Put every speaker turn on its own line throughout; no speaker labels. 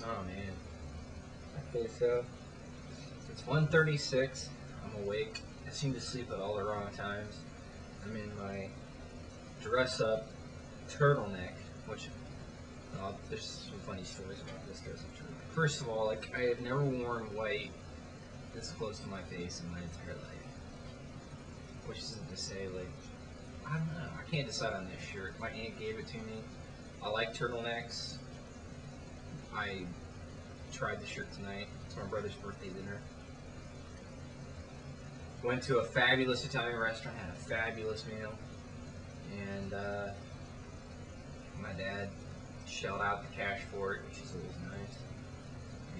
Oh man. Okay, so it's 1:36. I'm awake. I seem to sleep at all the wrong times. I'm in my dress-up turtleneck, which there's some funny stories about this dress-up turtleneck. First of all, like I have never worn white this close to my face in my entire life. Which isn't to say like I don't know. I can't decide on this shirt. My aunt gave it to me. I like turtlenecks. I tried the shirt tonight. It's my brother's birthday dinner. Went to a fabulous Italian restaurant, had a fabulous meal, and my dad shelled out the cash for it, which is always nice.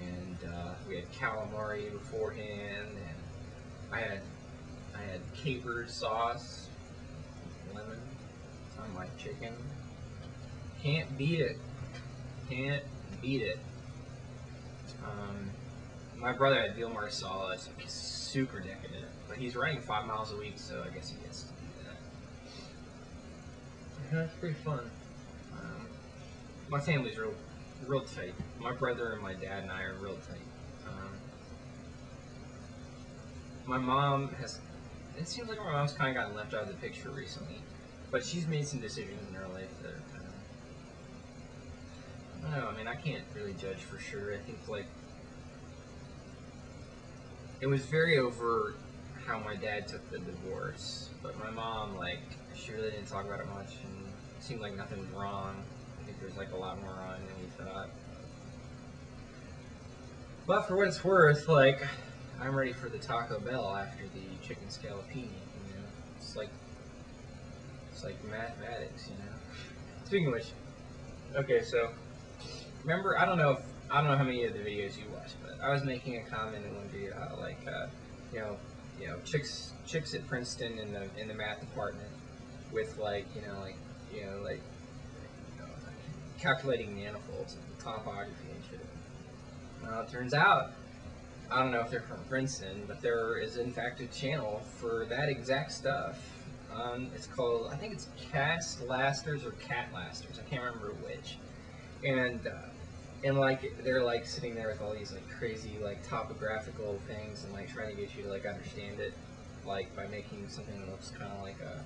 And we had calamari beforehand, and I had capered sauce, lemon on my chicken. Can't beat it. Can't beat it. My brother had veal marsala, so he's super decadent. But he's running 5 miles a week, so I guess he gets to do that. Yeah, it's pretty fun. My family's real tight. My brother and my dad and I are real tight. My mom has. It seems like my mom's kind of gotten left out of the picture recently, but she's made some decisions in her life that are kind of. I don't know. I mean, I can't really judge for sure. I think like it was very overt how my dad took the divorce, but my mom, like, she really didn't talk about it much, and it seemed like nothing was wrong. I think there's like a lot more wrong than we thought. But for what it's worth, like, I'm ready for the Taco Bell after the chicken scallopini. You know, it's like mathematics. You know. Speaking of which, okay, so remember, I don't know how many of the videos you watched, but I was making a comment in one video how like you know chicks at Princeton in the math department with like calculating manifolds and topography and shit. Well, it turns out, I don't know if they're from Princeton, but there is in fact a channel for that exact stuff. It's called, I think it's Cast Lasters or Cat Lasters. I can't remember which. And like they're like sitting there with all these like crazy like topographical things and like trying to get you to like understand it, like by making something that looks kind of like a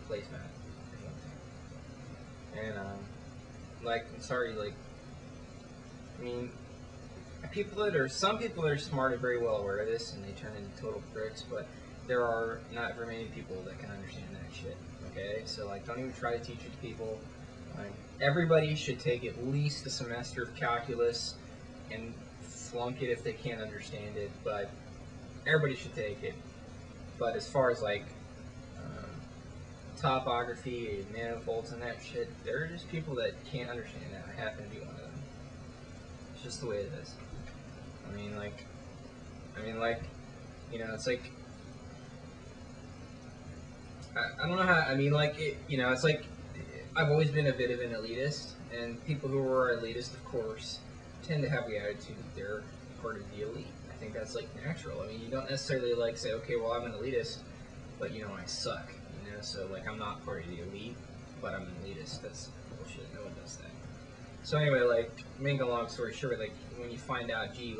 placemat or something. And like I'm sorry, like I mean. Some people that are smart are very well aware of this and they turn into total pricks, but there are not very many people that can understand that shit. Okay, so like don't even try to teach it to people. Like, everybody should take at least a semester of calculus and flunk it if they can't understand it, but everybody should take it. But as far as like topography and manifolds and that shit, there are just people that can't understand that. I happen to be one of them. It's just the way it is. I mean, like, you know, it's like, I don't know how, I mean, like, it's like, I've always been a bit of an elitist, and people who are elitist, of course, tend to have the attitude that they're part of the elite. I think that's, like, natural. I mean, you don't necessarily, like, say, okay, well, I'm an elitist, but, you know, I suck, you know, so, like, I'm not part of the elite, but I'm an elitist. That's bullshit. No one does that. So anyway, like, making a long story short, like, when you find out, gee,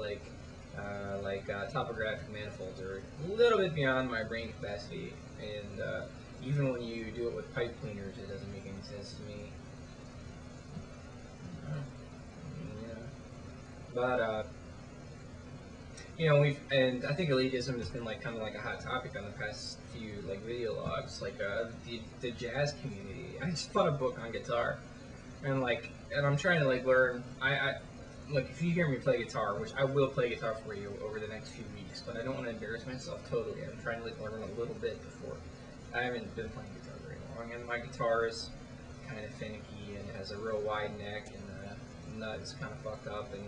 topographic manifolds are a little bit beyond my brain capacity, and even when you do it with pipe cleaners, it doesn't make any sense to me. But and I think elitism has been like kind of like a hot topic on the past few like video logs, like the jazz community. I just bought a book on guitar, and I'm trying to like learn. I look, if you hear me play guitar, which I will play guitar for you over the next few weeks, but I don't want to embarrass myself totally. I'm trying to like learn a little bit before. I haven't been playing guitar very long, and my guitar is kind of finicky and it has a real wide neck, and the nut is kind of fucked up. And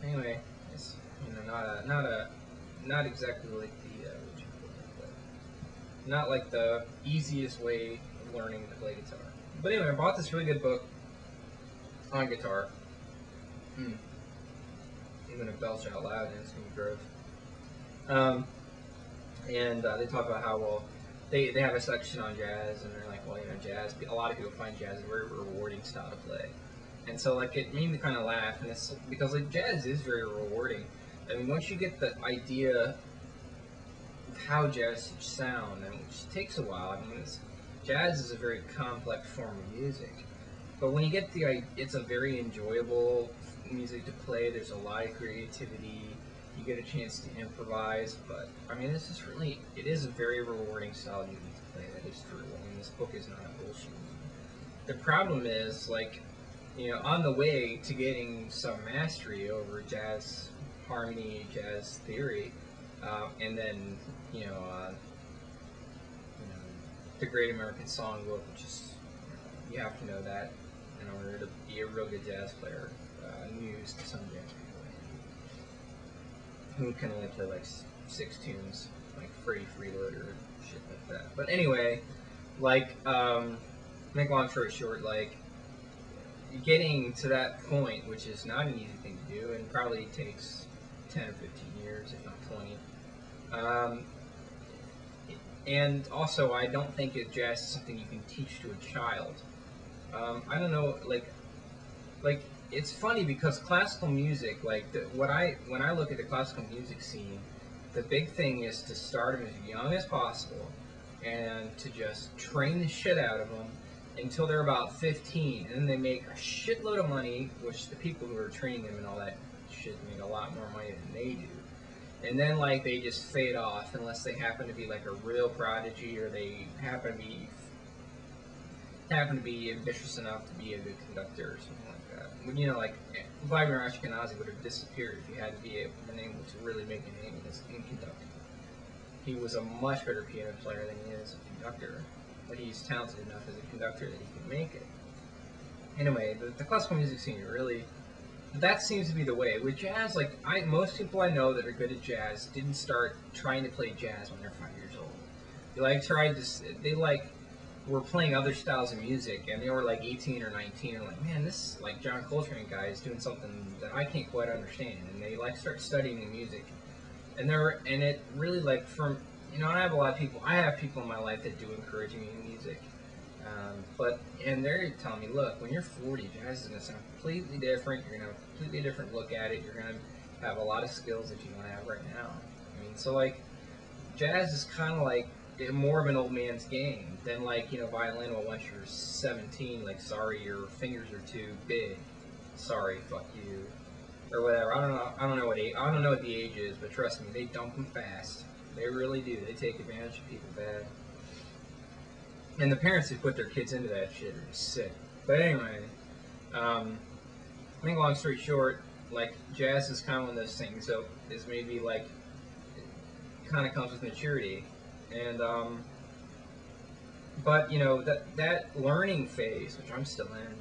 anyway, it's not exactly like the not like the easiest way of learning to play guitar. But anyway, I bought this really good book on guitar. I'm gonna belch out loud and it's gonna be gross. And they talk about how well they have a section on jazz, and they're like, well, you know, jazz. A lot of people find jazz a very rewarding style to play. And so like it made me kind of laugh, and it's because like jazz is very rewarding. I mean, once you get the idea of how jazz should sound, and which takes a while. I mean, jazz is a very complex form of music, but when you get it's a very enjoyable music to play. There's a lot of creativity. You get a chance to improvise, but I mean, it is a very rewarding style of music to play. That is true. I mean, this book is not bullshit. The problem is, like, on the way to getting some mastery over jazz harmony, jazz theory, and then, the Great American Songbook, which is, you have to know that in order to be a real good jazz player. News to some jazz people who can only play like 6 tunes, like Freddie Freeloader, shit like that. But anyway, like, make long story short, like, getting to that point, which is not an easy thing to do, and probably takes 10 or 15 years, if not 20. And also, I don't think that jazz is something you can teach to a child. I don't know, like it's funny because classical music, like when I look at the classical music scene, the big thing is to start them as young as possible, and to just train the shit out of them until they're about 15, and then they make a shitload of money, which the people who are training them and all that shit make a lot more money than they do. And then, like, they just fade off unless they happen to be like a real prodigy, or they happen to be ambitious enough to be a good conductor or something like that. Like Vladimir Ashkenazi would have disappeared if he hadn't been able to really make a name in conducting. He was a much better piano player than he is a conductor, but he's talented enough as a conductor that he can make it. Anyway, the classical music scene really, that seems to be the way. With jazz, like, most people I know that are good at jazz didn't start trying to play jazz when they're 5 years old. They were playing other styles of music, and they were like 18 or 19, and like, man, this, like, John Coltrane guy is doing something that I can't quite understand, and they like start studying the music, and it really, like, I have a lot of people. I have people in my life that do encourage me in music, and they're telling me, look, when you're 40, jazz is going to sound completely different. You're going to have a completely different look at it. You're going to have a lot of skills that you don't have right now. I mean, so, like, jazz is kind of like more of an old man's game than, like, violin. Well, once you're 17, like, sorry, your fingers are too big. Sorry, fuck you, or whatever. I don't know what the age is, but trust me, they dump them fast. They really do. They take advantage of people bad. And the parents who put their kids into that shit are just sick. But anyway, make long story short, like, jazz is kind of one of those things. So it's maybe like, it kind of comes with maturity, and but that learning phase, which I'm still in,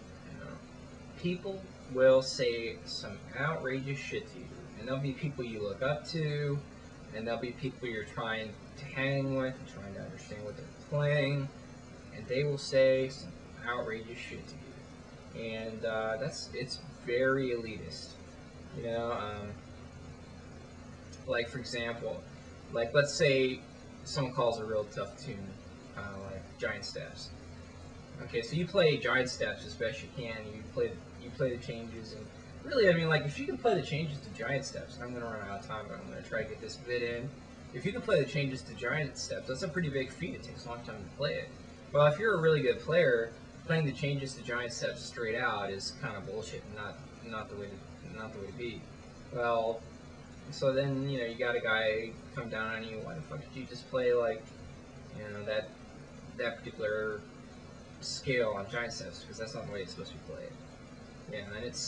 people will say some outrageous shit to you, and there'll be people you look up to, and there'll be people you're trying to hang with and trying to understand what they're playing, and they will say some outrageous shit to you, and it's very elitist, like, for example, like, let's say someone calls a real tough tune, like Giant Steps. Okay, so you play Giant Steps as best you can. You play the changes, and really, I mean, like, if you can play the changes to Giant Steps, I'm gonna run out of time, but I'm gonna try to get this bit in. If you can play the changes to Giant Steps, that's a pretty big feat. It takes a long time to play it. Well, if you're a really good player, playing the changes to Giant Steps straight out is kind of bullshit, and not the way to be. Well, so then, you got a guy come down on you. Why the fuck did you just play, like, that particular scale on Giant Steps? Because that's not the way it's supposed to be played. Yeah, and it's